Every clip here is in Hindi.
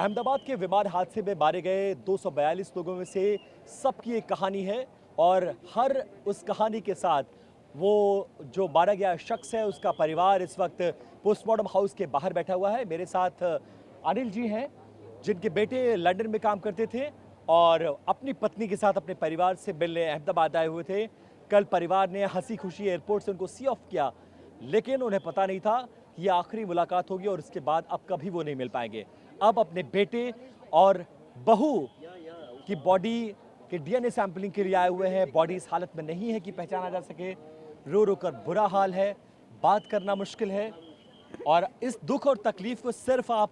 अहमदाबाद के विमान हादसे में मारे गए 242 लोगों में से सबकी एक कहानी है और हर उस कहानी के साथ वो जो मारा गया शख्स है उसका परिवार इस वक्त पोस्टमार्टम हाउस के बाहर बैठा हुआ है। मेरे साथ अनिल जी हैं जिनके बेटे लंदन में काम करते थे और अपनी पत्नी के साथ अपने परिवार से मिलने अहमदाबाद आए हुए थे। कल परिवार ने हंसी खुशी एयरपोर्ट से उनको सी ऑफ किया, लेकिन उन्हें पता नहीं था कि ये आखिरी मुलाकात होगी और उसके बाद अब कभी वो नहीं मिल पाएंगे। अब अपने बेटे और बहू की बॉडी के डीएनए सैंपलिंग के लिए आए हुए हैं। बॉडी इस हालत में नहीं है कि पहचाना जा सके। रो रो कर बुरा हाल है, बात करना मुश्किल है और इस दुख और तकलीफ को सिर्फ आप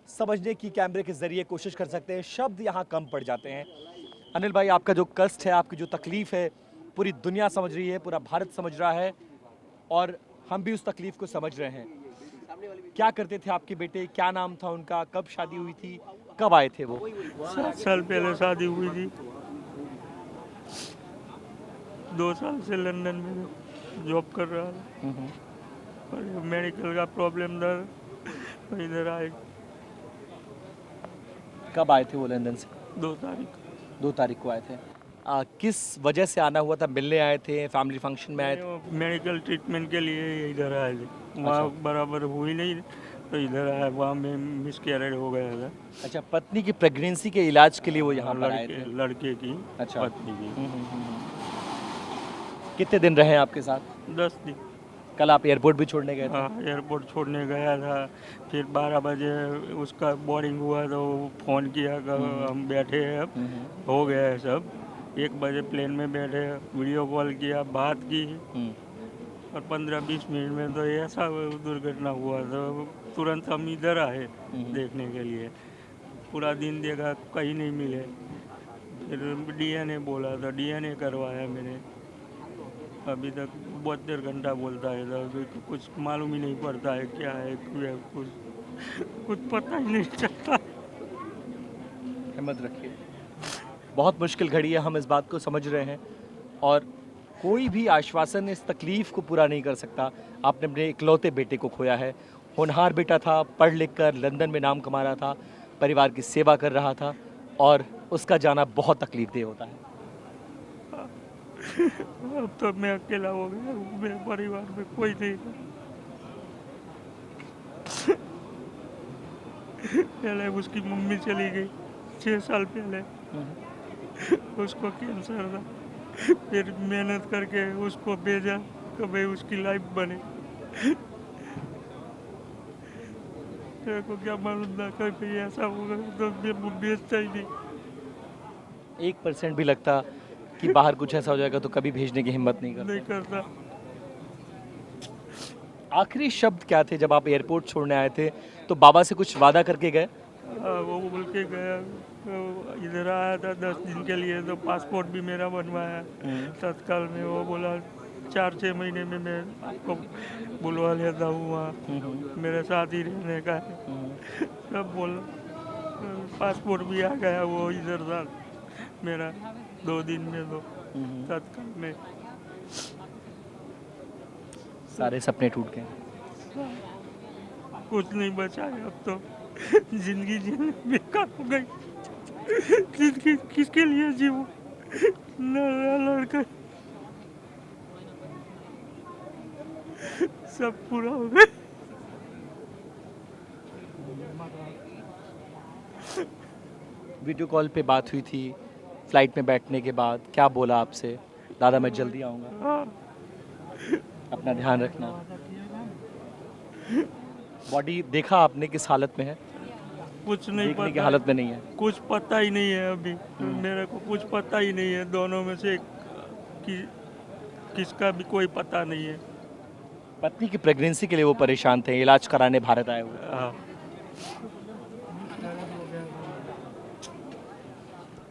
समझने की कैमरे के जरिए कोशिश कर सकते हैं। शब्द यहाँ कम पड़ जाते हैं। अनिल भाई, आपका जो कष्ट है, आपकी जो तकलीफ है, पूरी दुनिया समझ रही है, पूरा भारत समझ रहा है और हम भी उस तकलीफ को समझ रहे हैं। क्या करते थे आपके बेटे? क्या नाम था उनका? कब शादी हुई थी? कब आए थे वो? 7 साल पहले शादी हुई थी। 2 साल से लंदन में जॉब कर रहा था और मेडिकल का प्रॉब्लम था तो इधर आए। कब आए थे वो लंदन से? 2 तारीख 2 तारीख को आए थे। किस वजह से आना हुआ था? मिलने आए थे? फैमिली फंक्शन में आए थे? मेडिकल ट्रीटमेंट के लिए इधर आए थे। वहाँ बराबर हुई नहीं तो इधर आया, वहाँ में मिसकैरेज हो गया था। अच्छा, पत्नी की प्रेगनेंसी के इलाज के लिए वो यहाँ पर आए थे? लड़के की अच्छा। पत्नी की। कितने दिन रहे आपके साथ? 10 दिन। कल आप एयरपोर्ट भी छोड़ने गए थे? हाँ, एयरपोर्ट छोड़ने गया था। फिर 12 बजे उसका बोर्डिंग हुआ तो फ़ोन किया कि हम बैठे हैं, अब हो गया है सब। 1 बजे प्लेन में बैठे, वीडियो कॉल किया, बात की और 15-20 मिनट में तो ऐसा दुर्घटना हुआ तो तुरंत हम इधर आए देखने के लिए। पूरा दिन देखा, कहीं नहीं मिले। फिर डीएनए बोला था, डीएनए करवाया मैंने। अभी तक 72 घंटा बोलता है तो अभी कुछ मालूम ही नहीं पड़ता है क्या है, कुछ पता ही नहीं चलता। हिम्मत रखिए, बहुत मुश्किल घड़ी है, हम इस बात को समझ रहे हैं और कोई भी आश्वासन इस तकलीफ को पूरा नहीं कर सकता। आपने अपने इकलौते बेटे को खोया है। होनहार बेटा था, पढ़ लिख कर लंदन में नाम कमा रहा था, परिवार की सेवा कर रहा था और उसका जाना बहुत तकलीफदेह होता है। अब तो मैं अकेला हो गया, मेरे परिवार में कोई नहीं था। पहले उसकी मम्मी चली गई 6 साल पहले, उसको कैंसर था। फिर मेहनत करके उसको भेजा कि भाई उसकी लाइफ बने। तेरे को क्या मालूम था कभी ऐसा होगा, तो मैं भेजता ही नहीं। 1% भी लगता कि बाहर कुछ ऐसा हो जाएगा तो कभी भेजने की हिम्मत नहीं करता। नहीं करता। आखिरी शब्द क्या थे जब आप एयरपोर्ट छोड़ने आए थे? तो बाबा से कुछ वादा करके गए? वो बोल के गया, इधर आया था 10 दिन के लिए तो पासपोर्ट भी मेरा बनवाया तत्काल में। वो बोला 4-6 महीने में मैं आपको बुलवा लेता हूँ वहाँ, मेरे साथ ही रहने का है। सब बोल, पासपोर्ट भी आ गया वो इधर था मेरा 2 दिन में तो तत्काल में। सारे सपने टूट गए। कुछ नहीं बचा है अब तो। जिंदगी जीने बेकार हो गई। जिंदगी किसके लिए जीऊं? लड़का सब पूरा हो गया। वीडियो कॉल पे बात हुई थी फ्लाइट में बैठने के बाद, क्या बोला आपसे? दादा मैं जल्दी आऊँगा, हाँ, अपना ध्यान रखना। बॉडी देखा आपने किस हालत में है? कुछ नहीं देखने की पता, हालत में नहीं है। कुछ पता ही नहीं है अभी। मेरे को कुछ पता ही नहीं है, दोनों में से किसका भी कोई पता नहीं है। पत्नी की प्रेगनेंसी के लिए वो परेशान थे, इलाज कराने भारत आए हुए। हाँ,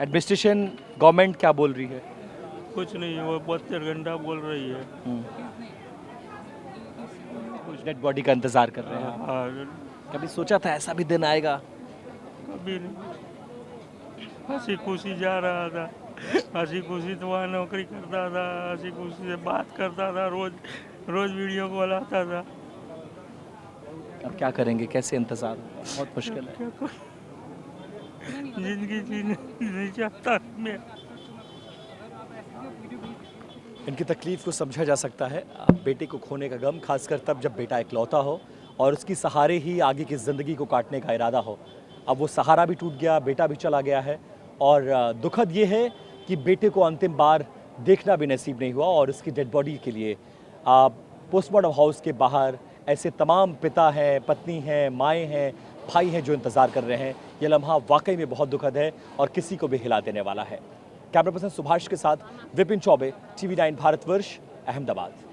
एडमिनिस्ट्रेशन, गवर्नमेंट क्या बोल रही है? कुछ नहीं, वो 72 घंटा बोल रही है। कुछ डेड बॉडी का इंतजार कर रहे हैं। हाँ, कभी सोचा था ऐसा भी दिन आएगा? कभी नहीं। हंसी खुशी जा रहा था, हंसी खुशी तो वहाँ नौकरी करता था, हंसी खुशी से बात करता था, रोज वीडियो कॉल आता था। अब क्या करेंगे? कैसे इंतजार? बहुत मुश्किल है। क्या जिंदगी जीना नहीं चाहता मैं। इनकी तकलीफ को समझा जा सकता है। बेटे को खोने का गम, खासकर तब जब बेटा इकलौता हो और उसकी सहारे ही आगे की ज़िंदगी को काटने का इरादा हो। अब वो सहारा भी टूट गया, बेटा भी चला गया है और दुखद ये है कि बेटे को अंतिम बार देखना भी नसीब नहीं हुआ और उसकी डेड बॉडी के लिए पोस्टमार्टम हाउस के बाहर ऐसे तमाम पिता हैं, पत्नी हैं, माएँ हैं, भाई हैं जो इंतज़ार कर रहे हैं। ये लम्हा वाकई में बहुत दुखद है और किसी को भी हिला देने वाला है। कैमरा पर्सन सुभाष के साथ विपिन चौबे, TV9 भारतवर्ष, अहमदाबाद।